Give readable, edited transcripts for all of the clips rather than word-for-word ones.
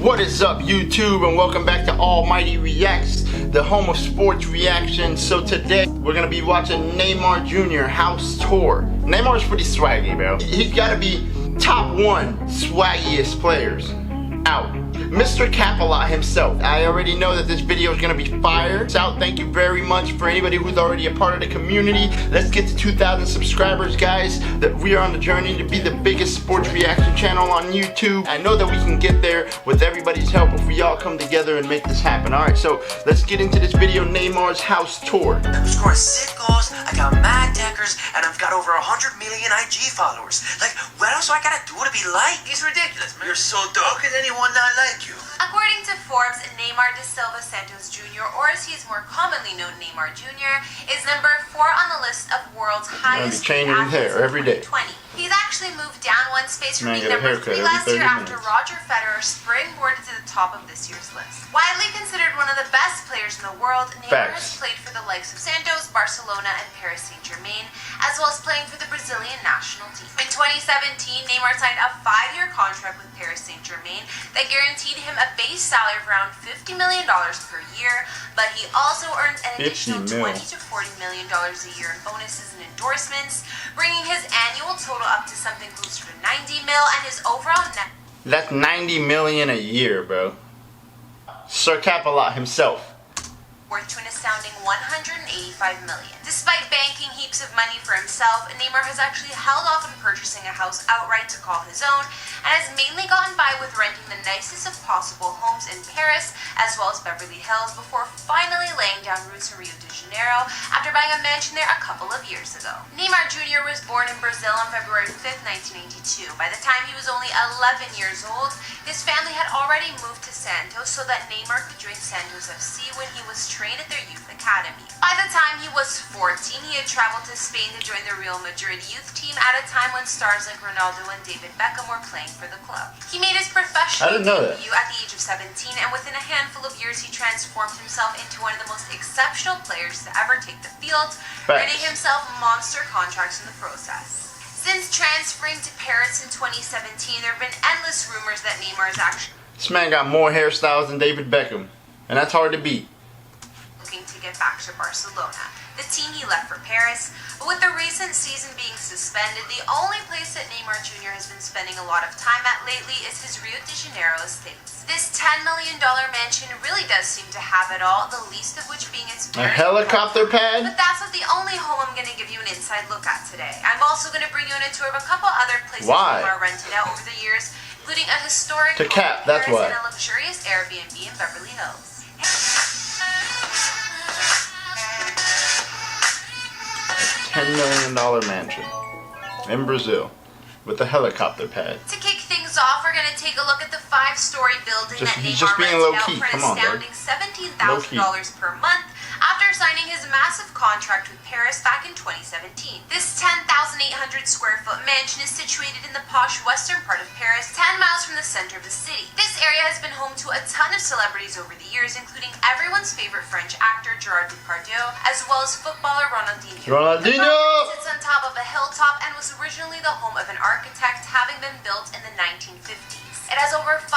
What is up, YouTube, and welcome back to Almighty Reacts, the home of sports reactions. So today we're gonna be watching Neymar Jr. house tour. Neymar's pretty swaggy, bro. He's gotta be top one swaggiest players out. Mr. Capalot himself. I already know that this video is gonna be fire. So thank you very much for anybody who's already a part of the community. Let's get to 2,000 subscribers, guys. That we are on the journey to be the biggest sports reaction channel on YouTube. I know that we can get there with everybody's help if we all come together and make this happen. Alright, so let's get into this video, Neymar's house tour. I'm scoring sick goals, I got mad deckers, and I've got over 100 million IG followers. Like, what else do I gotta do to be liked? He's ridiculous, man. You're so dumb. How could anyone not like you? According to Forbes, Neymar da Silva Santos Jr., or as he is more commonly known, Neymar Jr., is number 4 on the list of world's highest paid changing his hair every day. 2020. He's actually moved down one space from being get a number haircut 3 last year minutes. after Roger Federer springboarded to the top of this year's list. Widely considered one of the best players in the world, Neymar has played for the likes of Santos, Barcelona, and Paris Saint-Germain, as well as playing for the Brazilian national team. In 2017, Neymar signed a 5-year contract with Paris Saint-Germain that guaranteed him a base salary of around $50 million per year, but he also earned an additional $20 to $40 million a year in bonuses and endorsements, bringing his annual total up to something closer to 90 mil, and his overall net That's 90 million a year, bro. Sir Capalot himself. worth to an astounding 185 million. Despite banking heaps of money for himself, Neymar has actually held off on purchasing a house outright to call his own, and has mainly gotten by with renting the nicest of possible homes in Paris as well as Beverly Hills before finally laying down roots in Rio de Janeiro after buying a mansion there a couple of years ago. Neymar Jr. was born in Brazil on February 5th, 1982. By the time he was only 11 years old, his family had already moved to Santos so that Neymar could join Santos FC when he was trained at their youth academy. By the time he was 14, he had traveled to Spain to join the Real Madrid youth team at a time when stars like Ronaldo and David Beckham were playing for the club. He made his professional debut at the age of 17, and within a handful of years he transformed himself into one of the most exceptional players to ever take the field, earning himself monster contracts in the process. Since transferring to Paris in 2017, there have been endless rumors that Neymar is actually This man got more hairstyles than David Beckham, and that's hard to beat. looking to get back to Barcelona, the team he left for Paris. But with the recent season being suspended, the only place that Neymar Jr. has been spending a lot of time at lately is his Rio de Janeiro estates. This $10 million mansion really does seem to have it all, the least of which being its A helicopter pad? But that's not the only home I'm going to give you an inside look at today. I'm also going to bring you on a tour of a couple other places Neymar rented out over the years, including a historic home in Paris and a luxurious Airbnb in Beverly Hills. $10 million mansion in Brazil with a helicopter pad. To kick things off, we're going to take a look at the 5-story building that Neymar rented out for an astounding $17,000 per month after signing his massive contract with Paris back in 2017. This 10,800 square foot mansion is situated in the posh western part of Paris, 10 miles from the center of the city. This area has been home to a ton of celebrities over the years, including everyone's favorite French actor Gerard Depardieu, as well as footballer Ronaldinho. The property sits on top of a hilltop and was originally the home of an architect, having been built in the 1950s. It has over 5,000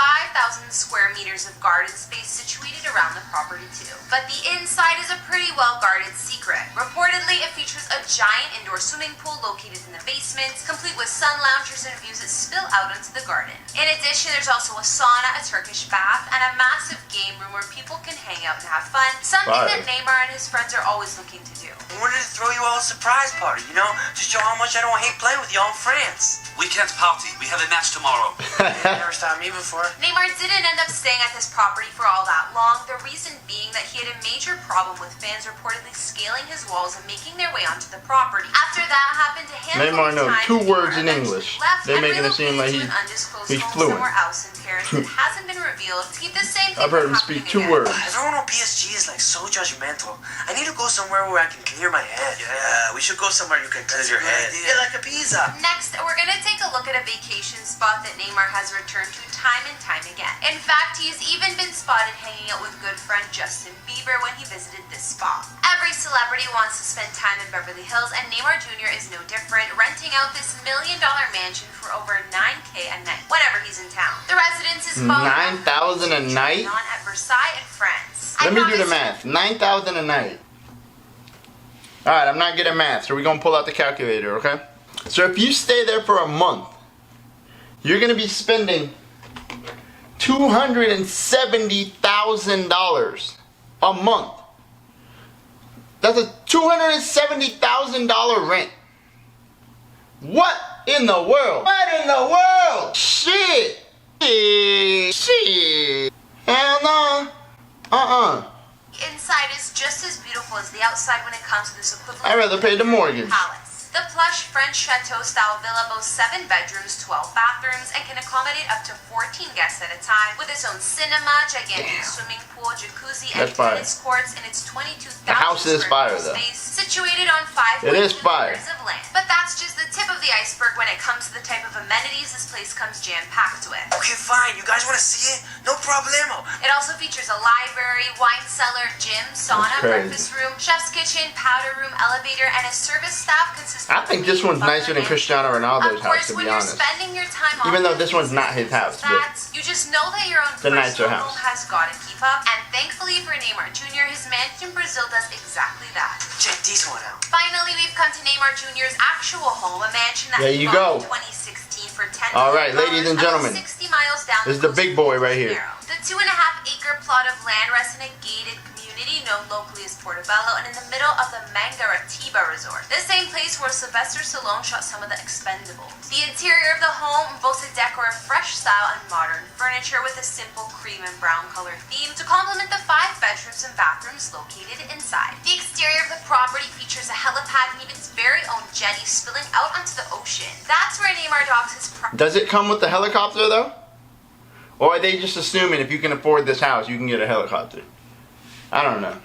square meters of garden space situated around the property too. But the inside is a pretty well-guarded secret. Reportedly, it features a giant indoor swimming pool located in the basement, complete with sun loungers and views that spill out into the garden. In addition, there's also a sauna, a Turkish bath, and a massive game room where people can hang out and have fun, something that Neymar and his friends are always looking to do. I wanted to throw you all a surprise party, you know, to show how much I don't hate playing with y'all in France. Weekend party. We have a match tomorrow. Never stopped me before. Neymar didn't end up staying at this property for all that long, the reason being that he had a major problem with fans reportedly scaling his walls and making their way onto the property. After that happened to him, Neymar knows 2 words in English. They're making it seem like he's fluent. Somewhere else in Paris that hasn't been revealed to keep the same thing. I've heard him speak 2 words. Everyone on PSG is like so judgmental. I need to go somewhere where I can clear clear my head. Yeah, we should go somewhere you can clear your head. Yeah, like a pizza. Next, we're gonna take a look at a vacation spot that Neymar has returned to time and time again. In fact, he's even been spotted hanging out with good friend Justin Bieber when he visited this spot. Every celebrity wants to spend time in Beverly Hills, and Neymar Jr. is no different, renting out this $1 million mansion for over $9K a night whenever he's in town. The residence is $9,000 a night? on at Versailles in France. Let me do the math. $9,000 a night. Alright, I'm not good at math, so we're going to pull out the calculator, okay? So if you stay there for a month, you're going to be spending $270,000 a month. That's a $270,000 rent. What in the world? What in the world? Shit. Shit. Hell no. Inside is just as beautiful as the outside when it comes to this equivalent. I'd rather pay the mortgage. Palace. The plush French chateau-style villa boasts 7 bedrooms, 12 bathrooms, and can accommodate up to 14 guests at a time, with its own cinema, gigantic swimming pool, jacuzzi, and tennis courts in its 22,000 square foot space, situated on 5 acres of land. But that's just the tip of the iceberg when it comes to the type of amenities this place comes jam-packed with. Okay, fine. You guys want to see it? No problemo. It also features a library, wine cellar, gym, sauna, breakfast room, chef's kitchen, powder room, elevator, and a service staff consisting I think this one's nicer than Cristiano Ronaldo's house, to be honest. Even though this one's not his house, but you just know that your own personal home has got to keep up, and thankfully for Neymar Jr., his mansion in Brazil does exactly that. Check this one out. Finally, we've come to Neymar Jr.'s actual home, a mansion that he bought in 2016 for $10 million. All right, ladies and gentlemen, 60 miles down this is the big boy right here. The 2.5-acre plot of land rests in a gated community known locally as Portobello and in the middle of the Mangaratiba Resort, the same place where Sylvester Stallone shot some of the Expendables. The interior of the home boasts a decor of fresh style and modern furniture with a simple cream and brown color theme to complement the 5 bedrooms and bathrooms located inside. The exterior of the property features a helipad and even its very own jetty spilling out onto the ocean. That's where Neymar docks his Does it come with the helicopter though? Or are they just assuming if you can afford this house, you can get a helicopter? I don't know.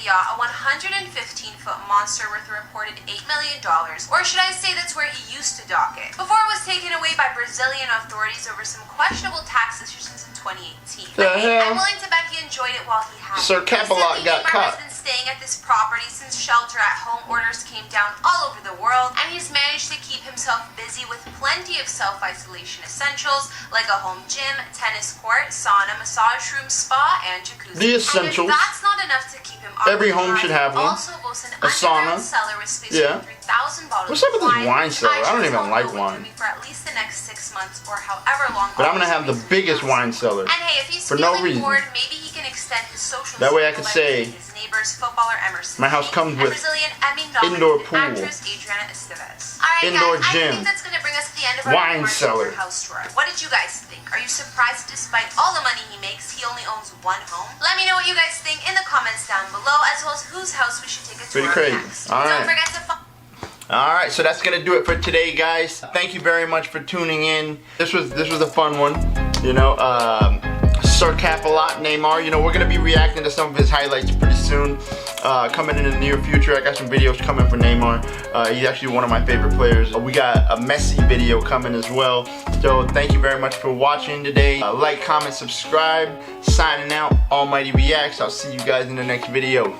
Yacht, a 115-foot monster worth a reported $8 million, or should I say that's where he used to dock it, before it was taken away by Brazilian authorities over some questionable tax decisions in 2018. I'm willing to bet he enjoyed it while he had it. Sir Capelot got caught. Has been staying at this property since shelter-at-home orders came down all over the world, and he's managed to keep himself busy with plenty of self-isolation essentials like a home gym, tennis court, sauna, massage room, spa, and jacuzzi. The essentials. And if that's not enough to keep him every home should have one. Also boasts an a sauna. Cellar with space for 3,000 bottles. What's up with this wine cellar? I don't even like wine. For at least the next 6 months or however long. But I'm gonna have the biggest wine cellar. And hey, if he's for no reason. Bored, maybe he can extend his social. That way I could say his neighbors, footballer Emerson. My house comes with indoor pool, indoor gym, I think that's gonna bring us to the end of our wine cellar. House tour. What did you guys think? Are you surprised despite all the money he makes, he only owns one home? Let me know what you guys think in the comments down below, as well as whose house we should take a tour of next. Don't forget to follow. Alright, so that's gonna do it for today, guys. Thank you very much for tuning in. This was a fun one. You know, Sir Capelot, Neymar. You know, we're gonna be reacting to some of his highlights pretty soon. Coming in the near future. I got some videos coming for Neymar. He's actually one of my favorite players. We got a Messi video coming as well. So thank you very much for watching today. Like, comment, subscribe. Signing out, Almighty Reacts. I'll see you guys in the next video.